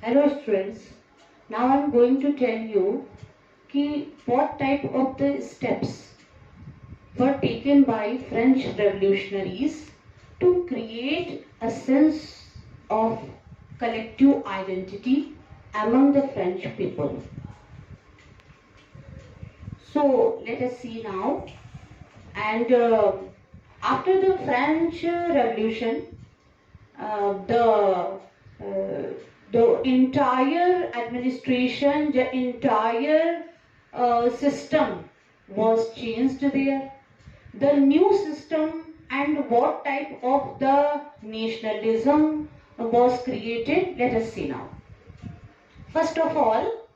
Hello students, now I am going to tell you what type of the steps were taken by French revolutionaries to create a sense of collective identity among the French people. So let us see now. And after the French Revolution, the entire administration, the entire system was changed there. The new system and what type of the nationalism was created, let us see now. First of all,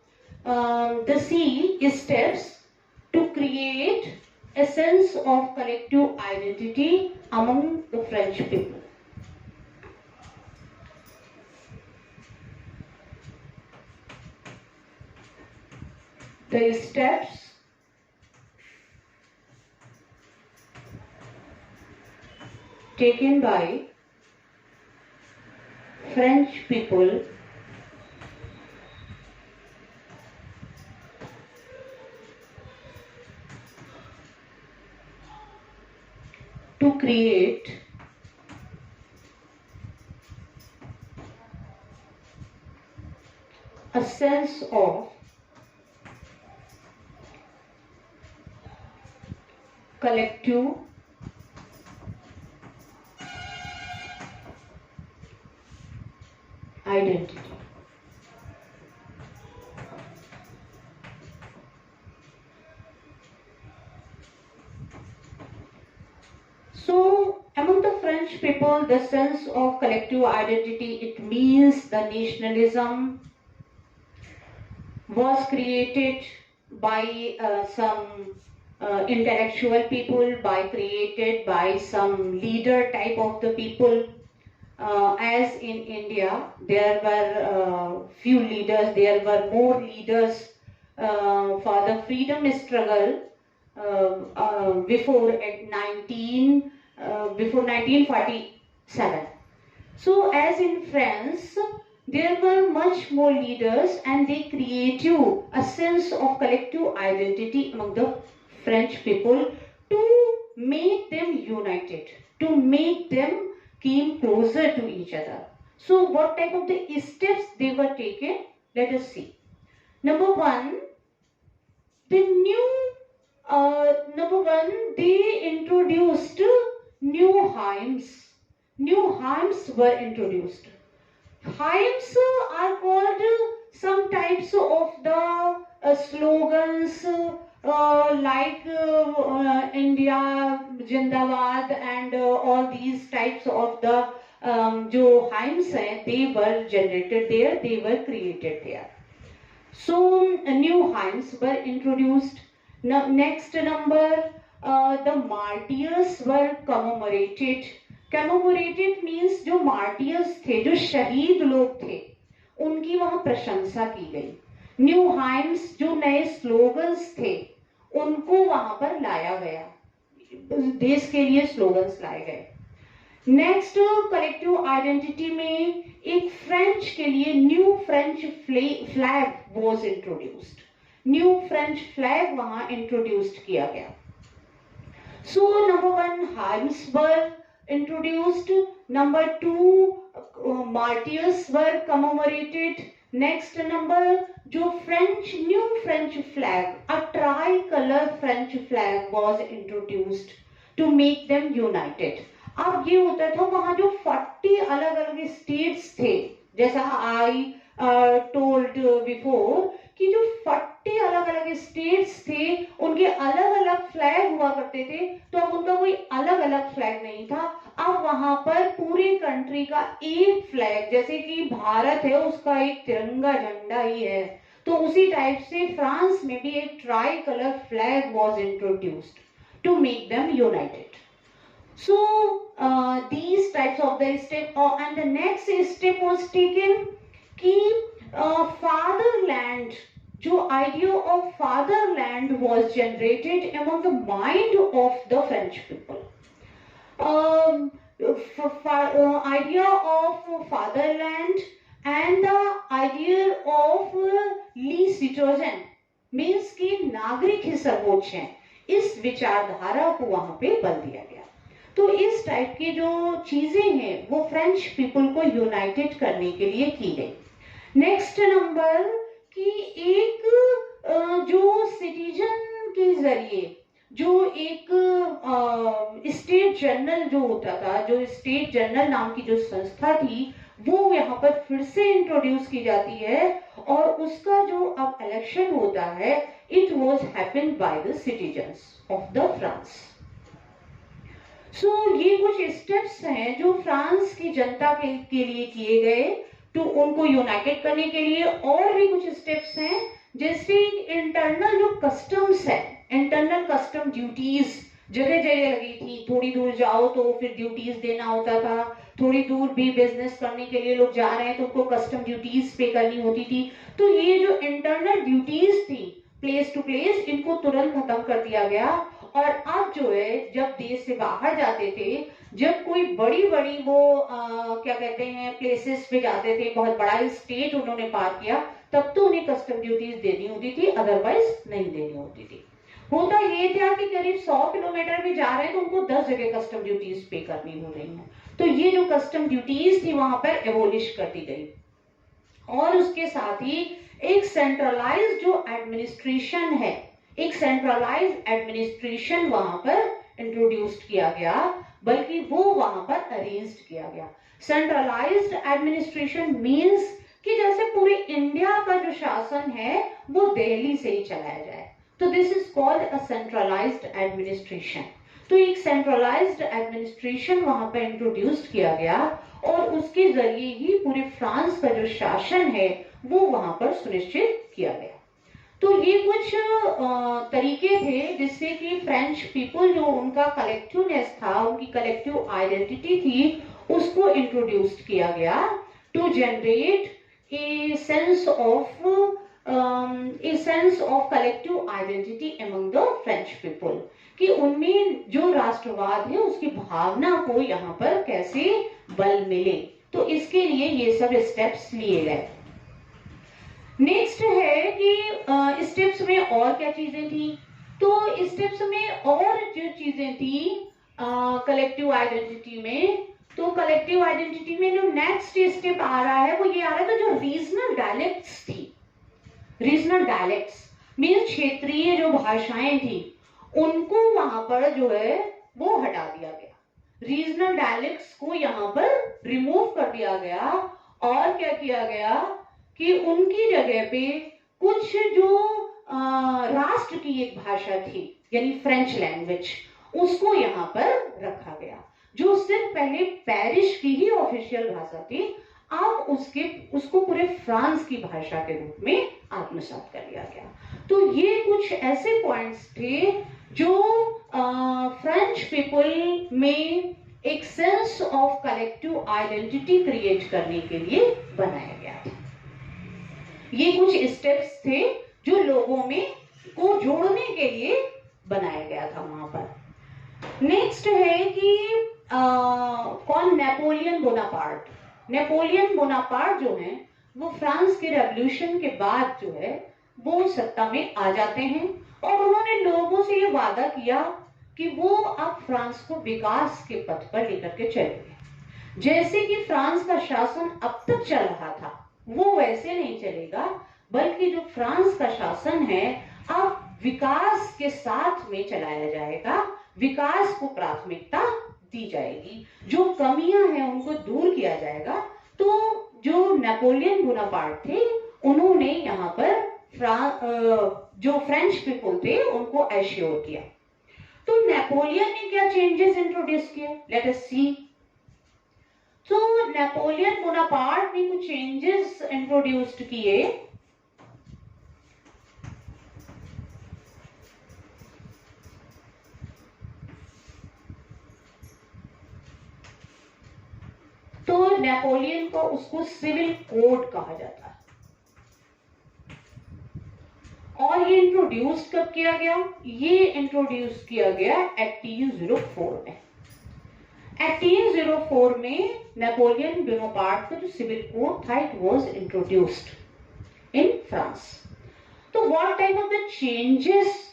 the C steps to create a sense of collective identity among the French people. The steps taken by French people to create a sense of collective identity. So, among the French people, the sense of collective identity, it means the nationalism was created by some intellectual people, created by some leader type of the people. As in India, there were few leaders, there were more leaders for the freedom struggle before 1947. So, as in France, there were much more leaders, and they created a sense of collective identity among the French people to make them united, to make them came closer to each other. So what type of the steps they were taken? Let us see. Number one, they introduced new hymns. New hymns were introduced. Hymns are called some types of the slogans like India Jindabad and all these types of the जो hymns हैं, they were generated there, they were created there. So new hymns were introduced. Now, next number, the martyrs were commemorated. Commemorated means जो martyrs थे, जो शहीद लोग थे, उनकी वहां प्रशंसा की गई. न्यू हाइम्स जो नए स्लोगन्स थे, उनको वहां पर लाया गया, देश के लिए स्लोगन्स लाए गए. नेक्स्ट, कलेक्टिव आइडेंटिटी में एक फ्रेंच के लिए new French flag was introduced. New French flag वहां इंट्रोड्यूस्ड किया गया. So number one, hymns were introduced. Number two, martyrs were commemorated. Next number, जो new French flag, a tricolor French flag was introduced to make them united. अब ये होता था वहां जो 40 अलग अलग स्टेट्स थे, जैसा I told before कि जो 40 अलग अलग स्टेट्स थे, उनके अलग अलग फ्लैग हुआ करते थे. तो अब उनका कोई अलग अलग फ्लैग नहीं था. अब वहां पर पूरी कंट्री का एक फ्लैग, जैसे कि भारत है उसका एक तिरंगा झंडा ही है, तो उसी टाइप से फ्रांस में भी एक tricolour flag was introduced to make them united. So these types of the step, and the next step was taken कि fatherland, जो idea of fatherland was generated among the mind of the French people. Idea of fatherland and the idea of ली citoyen means कि नागरिक ही सर्वोच्च हैं, इस विचारधारा को वहां पे बल दिया गया. तो इस टाइप की जो चीजें हैं वो फ्रेंच पीपल को यूनाइटेड करने के लिए की गई. नेक्स्ट नंबर कि एक जो सिटीजन के जरिए जो एक स्टेट जर्नल जो होता था, जो स्टेट जर्नल नाम की जो संस्था थी वो यहाँ पर फिर से इंट्रोड्यूस की जाती है और उसका जो अब इलेक्शन होता है it was happened by the citizens of the France. So ये कुछ स्टेप्स हैं जो फ्रांस की जनता के लिए किए गए तो उनको यूनाइटेड करने के लिए. और भी कुछ स्टेप्स हैं जैसे इंटरनल जो कस्टम्स है, इंटरनल कस्टम ड्यूटीज जगह जगह लगी थी. थोड़ी दूर जाओ तो फिर ड्यूटीज देना होता था, थोड़ी दूर भी बिजनेस करने के लिए लोग जा रहे हैं तो उनको कस्टम ड्यूटीज पे करनी होती थी. तो ये जो इंटरनल ड्यूटीज थी प्लेस टू प्लेस, इनको तुरंत खत्म कर दिया गया. और अब जो है जब देश से बाहर जाते थे, जब कोई बड़ी बड़ी वो क्या कहते हैं प्लेसेस पे जाते थे, बहुत बड़ा स्टेट उन्होंने पार किया, तब तो उन्हें कस्टम ड्यूटीज देनी होती थी, अदरवाइज नहीं देनी होती थी. होता ये था कि करीब 100 किलोमीटर भी जा रहे हैं तो उनको 10 जगह कस्टम ड्यूटीज पे करनी हो रही है. तो ये जो कस्टम ड्यूटीज थी वहां पर एबोलिश कर दी गई. और उसके साथ ही एक सेंट्रलाइज्ड जो एडमिनिस्ट्रेशन है, एक सेंट्रलाइज्ड एडमिनिस्ट्रेशन वहां पर इंट्रोड्यूस किया गया, बल्कि वो वहां पर अरेंज्ड किया गया. सेंट्रलाइज्ड एडमिनिस्ट्रेशन मींस कि जैसे पूरे इंडिया का जो शासन है वो दिल्ली से ही चलाया जाए. तो this is called a centralised administration. तो एक सेंट्रलाइज्ड एडमिनिस्ट्रेशन वहां पर इंट्रोड्यूस किया गया और उसके जरिए ही पूरे फ्रांस का जो शासन है वो वहां पर सुनिश्चित किया गया. तो ये कुछ तरीके थे जिससे कि फ्रेंच पीपल जो उनका कलेक्टिवनेस था, उनकी कलेक्टिव आइडेंटिटी थी, उसको इंट्रोड्यूस किया गया to generate a sense of collective identity among the French people, कि उनमें जो राष्ट्रवाद है उसकी भावना को यहाँ पर कैसे बल मिले. तो इसके लिए ये सब स्टेप्स लिए गए. नेक्स्ट है कि स्टेप्स में और क्या चीजें थी. तो स्टेप्स में और जो चीजें थी कलेक्टिव आइडेंटिटी में, तो कलेक्टिव आइडेंटिटी में जो नेक्स्ट स्टेप आ रहा है वो ये आ रहा है, तो जो रीजनल डायलेक्ट्स थी, रीजनल डायलेक्ट्स मींस क्षेत्रीय जो भाषाएं थी, उनको वहां पर जो है वो हटा दिया गया. रीजनल डायलेक्ट्स को यहाँ पर रिमूव कर दिया गया. और क्या किया गया कि उनकी जगह पे कुछ जो राष्ट्र की एक भाषा थी यानी फ्रेंच लैंग्वेज, उसको यहाँ पर रखा गया, जो सिर्फ पहले पेरिस की ही ऑफिशियल भाषा थी, अब उसको पूरे फ्रांस की भाषा के रूप में आत्मसात कर लिया गया. तो ये कुछ ऐसे पॉइंट्स थे जो फ्रेंच पीपल में एक sense of collective identity create करने के लिए बनाया गया था. ये कुछ स्टेप्स थे जो लोगों में को जोड़ने के लिए बनाया गया था वहां पर. नेक्स्ट है कि कौन, नेपोलियन बोनापार्ट. नेपोलियन बोनापार्ट जो है वो फ्रांस के रेवोल्यूशन के बाद जो है वो सत्ता में आ जाते हैं और उन्होंने लोगों से ये वादा किया कि वो अब फ्रांस को विकास के पथ पर लेकर के चलेंगे. जैसे कि फ्रांस का शासन अब तक चल रहा था वो वैसे नहीं चलेगा, बल्कि जो फ्रांस का शासन है अब विकास के साथ में चलाया जाएगा, विकास को प्राथमिकता दी जाएगी, जो कमियां हैं उनको दूर किया जाएगा. तो जो नेपोलियन बोनापार्ट थे उन्होंने यहाँ पर जो फ्रेंच पीपल थे उनको एश्योर किया. तो नेपोलियन ने क्या चेंजेस इंट्रोड्यूस किए, लेट अस सी. तो नेपोलियन बोनापार्ट ने कुछ चेंजेस इंट्रोड्यूस किए. तो नेपोलियन का उसको सिविल कोड कहा जाता है। और ये इंट्रोड्यूस कब किया गया? ये इंट्रोड्यूस किया गया 1804 में। 1804 में नेपोलियन बोनापार्ट का जो सिविल कोड था, it was introduced in France. तो what type of the changes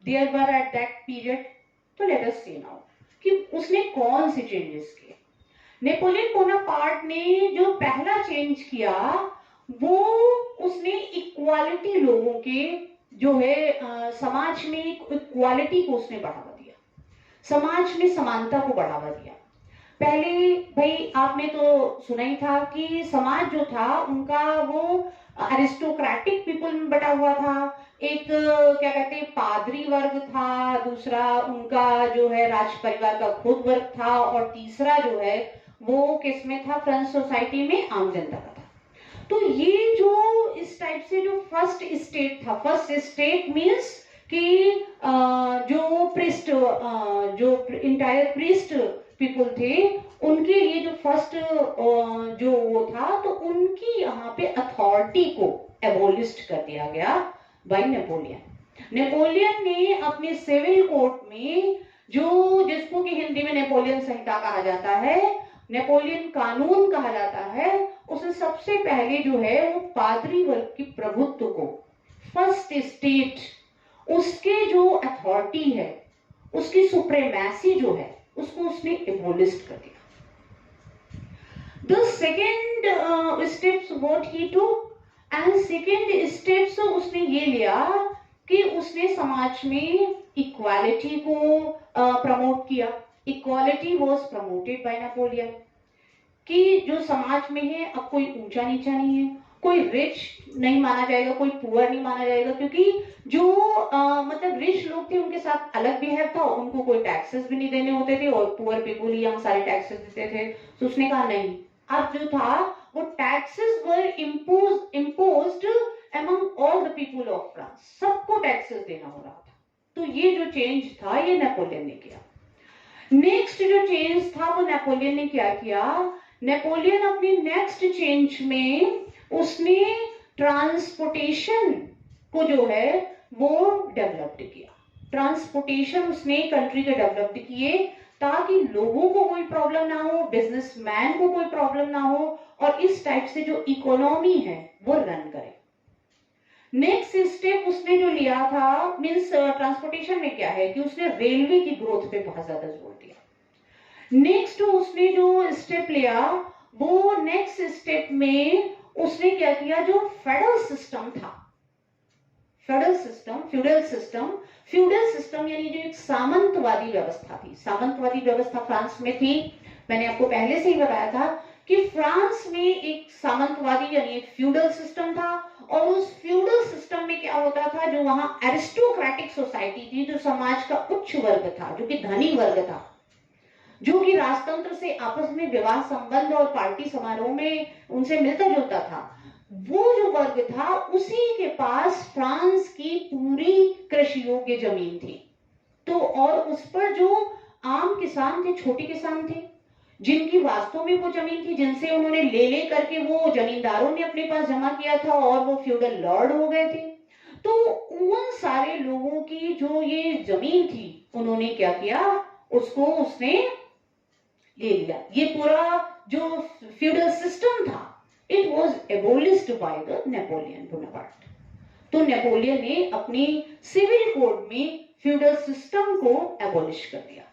there were at that period? तो लेट अस सी नाउ कि उसने कौन से चेंजेस किए। नेपोलियन बोनापार्ट ने जो पहला चेंज किया वो उसने इक्वालिटी, लोगों के जो है समाज में इक्वालिटी को उसने बढ़ावा दिया, समाज में समानता को बढ़ावा दिया। पहले भाई आपने तो सुना ही था कि समाज जो था उनका वो अरिस्टोक्रेटिक पीपल में बटा हुआ था। एक क्या कहते हैं पादरी वर्ग था, दूसरा उनका जो है राज परिवार का खुद वर्ग था, और तीसरा जो है वो किसमें था? फ्रेंच सोसाइटी में आम जनता का था। तो ये जो इस टाइप से जो फर्स्ट स्टेट था, फर्स्ट स्टेट मीन्स कि जो प्रिस्ट, जो इंटायर प्रिस्ट पीपल थे, उनके लिए जो फर्स्ट जो वो था, तो उनकी यहाँ पे अथॉरिटी को एबोलिस्ट कर दिया गया बाय नेपोलियन। नेपोलियन ने अपने सिविल कोड में जो, जिसको कि हिंदी में नेपोलियन संहिता कहा जाता है, नेपोलियन कानून कहा जाता है, उसने सबसे पहले जो है वो पादरी वर्ग की प्रभुत्व को, फर्स्ट स्टेट, उसके जो अथॉरिटी है, उसकी सुप्रीमेसी जो है, उसको उसने एबोलिस्ट कर दिया। The second steps what he took, and second steps उसने ये लिया कि उसने समाज में इक्वालिटी को प्रमोट किया। Equality was promoted by Napoleon कि जो समाज में है अब कोई ऊंचा नीचा नहीं है, कोई रिच नहीं माना जाएगा, कोई पुअर नहीं माना जाएगा, क्योंकि जो मतलब रिच लोग थे उनके साथ अलग बिहेव था, उनको कोई टैक्सेस भी नहीं देने होते थे, और पुअर पीपल ही हम सारे टैक्सेस देते थे। तो उसने कहा नहीं, अब जो था वो taxes were imposed among all the people of France, सबको टैक्सेस देना हो रहा था। तो ये जो चेंज था ये नेपोलियन ने किया। नेक्स्ट जो चेंज था वो नेपोलियन ने क्या किया? नेपोलियन अपनी नेक्स्ट चेंज में उसने ट्रांसपोर्टेशन को जो है वो डेवलप्ड किया। ट्रांसपोर्टेशन उसने कंट्री के डेवलप्ड किए ताकि लोगों को कोई प्रॉब्लम ना हो, बिजनेसमैन को कोई प्रॉब्लम ना हो, और इस टाइप से जो इकोनॉमी है वो रन करे। नेक्स्ट स्टेप उसने जो लिया था, मींस ट्रांसपोर्टेशन में क्या है कि उसने रेलवे की ग्रोथ पे बहुत ज्यादा जोर दिया। नेक्स्ट उसने जो स्टेप लिया वो नेक्स्ट स्टेप में उसने क्या किया, जो फेडरल सिस्टम था, फेडरल सिस्टम, फ्यूडल सिस्टम यानी जो एक सामंतवादी व्यवस्था थी, सामंतवादी व्यवस्था फ्रांस में थी। मैंने आपको पहले से ही बताया था कि फ्रांस में एक सामंतवादी यानी एक फ्यूडल सिस्टम था, और उस फ्यूडल सिस्टम में क्या होता था, जो वहां एरिस्टोक्रेटिक सोसाइटी थी, जो समाज का उच्च वर्ग था, जो कि धनी वर्ग था, जो कि राजतंत्र से आपस में विवाह संबंध और पार्टी समारोह में उनसे मिलता जुलता था, वो जो वर्ग था उसी के पास फ्रांस की पूरी कृषि योग्य जमीन थी। तो और उस पर जो आम किसान थे, छोटे किसान थे, जिनकी वास्तव में वो जमीन थी, जिनसे उन्होंने ले करके वो जमींदारों ने अपने पास जमा किया था और वो फ्यूडल लॉर्ड हो गए थे। तो उन सारे लोगों की जो ये जमीन थी, उन्होंने क्या किया, उसको उसने ले लिया। ये पूरा जो फ्यूडल सिस्टम था, it was एबोलिश्ड by the Napoleon Bonaparte. तो नेपोलियन ने अपनी सिविल कोड में फ्यूडल सिस्टम को एबोलिश कर दिया।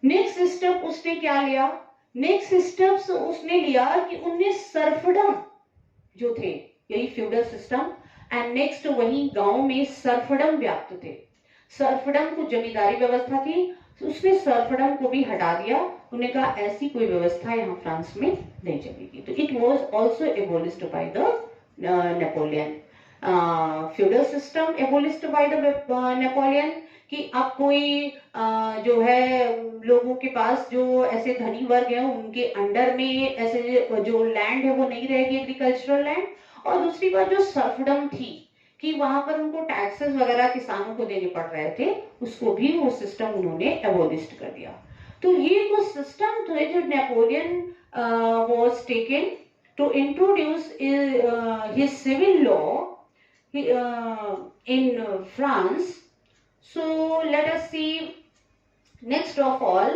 नेक्स्ट स्टेप उसने क्या लिया? नेक्स्ट स्टेप उसने लिया कि उनने सर्फडम जो थे, यही फ्यूडल सिस्टम, एंड नेक्स्ट वही गांव में सर्फडम व्याप्त थे। सर्फडम को जमींदारी व्यवस्था थी, तो उसने सर्फडम को भी हटा दिया। उन्होंने कहा ऐसी कोई व्यवस्था यहाँ फ्रांस में नहीं चलेगी। तो it was also एबोलिश्ड by the Napoleon. Feudal system एबोलिश्ड by the Napoleon कि अब कोई जो है लोगों के पास जो ऐसे धनी वर्ग है उनके अंडर में ऐसे जो लैंड है वो नहीं रहेगी, एग्रीकल्चरल लैंड। और दूसरी बात जो सर्फडम थी कि वहां पर उनको टैक्सेस वगैरह किसानों को देने पड़ रहे थे, उसको भी वो सिस्टम उन्होंने एबोलिश्ड कर दिया। तो ये कुछ सिस्टम थे जो Napoleon was taken to introduce his civil law in France. So let us see next of all.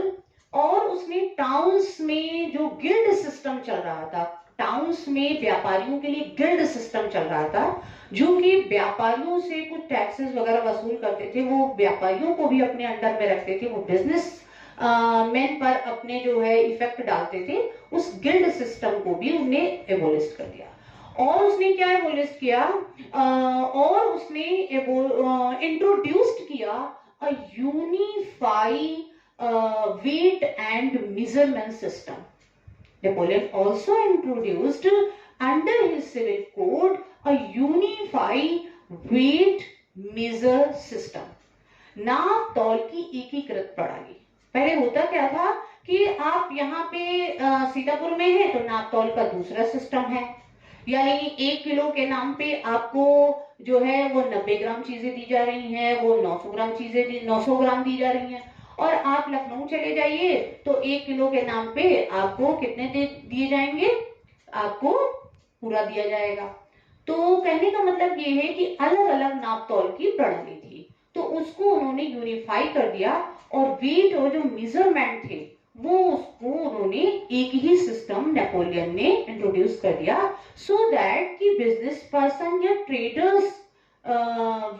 और उसने टाउन्स में जो गिल्ड सिस्टम चल रहा था, टाउन्स में व्यापारियों के लिए गिल्ड सिस्टम चल रहा था, जो कि व्यापारियों से कुछ टैक्सेस वगैरह वसूल करते थे, वो व्यापारियों को भी अपने अंडर में रखते थे, वो बिजनेस मैन पर अपने जो है इफेक्ट डालते थे। उस गिल्ड सिस्टम को भी उसने एबोलिश कर दिया। और उसने क्या एबोलिश किया, और उसने इंट्रोड्यूस्ड किया अ unify weight and measurement system. Napoleon also introduced under his civil code a unified weight measure system. नाप तौल की एकीकृत प्रणाली। पहले होता क्या था कि आप यहाँ पे सीतापुर में है तो नाप तौल का दूसरा सिस्टम है, यानी 1 किलो के नाम पे आपको जो है वो 90 ग्राम चीजें दी जा रही हैं, वो 900 ग्राम चीजें 900 ग्राम दी जा रही हैं। और आप लखनऊ चले जाइए तो 1 किलो के नाम पे आपको कितने दिए जाएंगे, आपको पूरा दिया जाएगा। तो कहने का मतलब ये है कि अलग अलग नाप तौल की प्रणाली थी, तो उसको उन्होंने यूनिफाई कर दिया और वेट और जो मेजरमेंट थे वो उसको उन्होंने एक ही सिस्टम नेपोलियन ने इंट्रोड्यूस कर दिया, सो दैट कि बिजनेस पर्सन या traders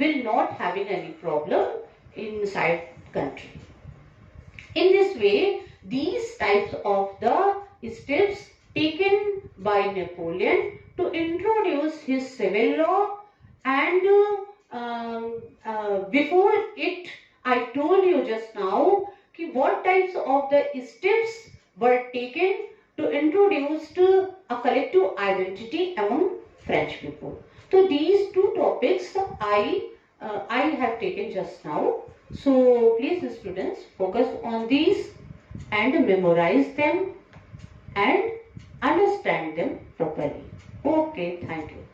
will not having any problem inside country. In this way, these types of the steps taken by Napoleon to introduce his civil law, and before it, I told you just now कि what types of the steps were taken to introduce a collective identity among French people. So these two topics I have taken just now. So please students focus on these and memorize them and understand them properly. Okay, thank you.